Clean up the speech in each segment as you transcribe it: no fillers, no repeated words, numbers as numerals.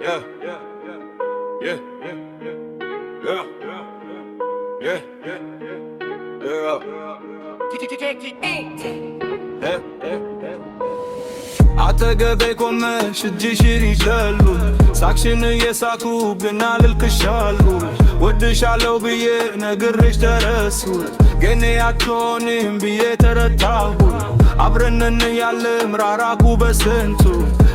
Yeah, yeah, yeah, yeah, yeah, አጠገቤ ቆመሽ እጅሽን ይዘሉ ሳቅሽን እየሳኩ ግና ልልክሻሉ ወድሻለው ብዬ ነግሬሽ ተረሱ ግን አትሆንም ብዬ ተረታሁ አብረን ያለ ምራራቁ በስንቱ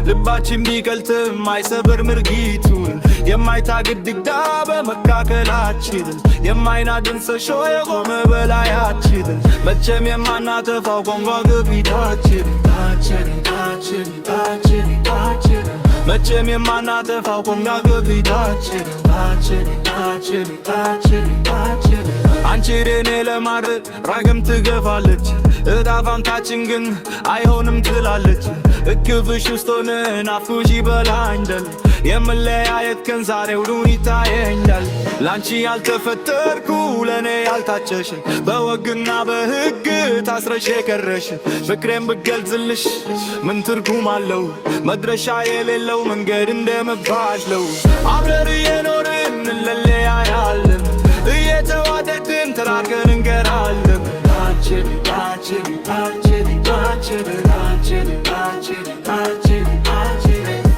ልባችን ቢቀልጥም አይሰብር ምርጊቱን የማይታግድ ግድግዳ በመካከላችን የማይናድን ሰሾ የቆመ በላያችን መቼም የማናጠፋው ቋንቋ ግቢታችን መቼም የማናጠፋው ቋንቋ ግቢታችን አንቺ እኔ ለማድረግ ራግም ትገፋለች እጣ ፈንታችን ግን አይሆንም ትላለች እቅፍሽ ውስጥ ሆነን ናፍቆሽ ይበላኛል የመለያየት ቀን ዛሬውኑ ይታየኛል ላንቺ ያልተፈጠርኩ ለኔ ያልታጨሽ በወግና በሕግ ታስረሽ የቀረሽ ፍቅሬን ብገልጽልሽ ምን ትርጉም አለው መድረሻ የሌለው መንገድ እንደመባለው አብረን እየኖርን እንለያያለን እየተዋደድን ተራርቀን እንቀራለን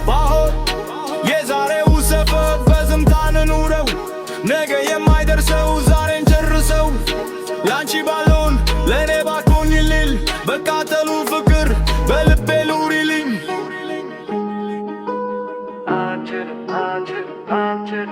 ባሆን የዛሬው ሰፈር በዝምታ እንኑረው ነገ የማይደርሰው ዛሬን ጨርሰው ያንቺ ባልሆን ለእኔ ባትሆኝልኝ በቃጠሉ ፍቅር በልቤ ኑሪልኝ አንቺን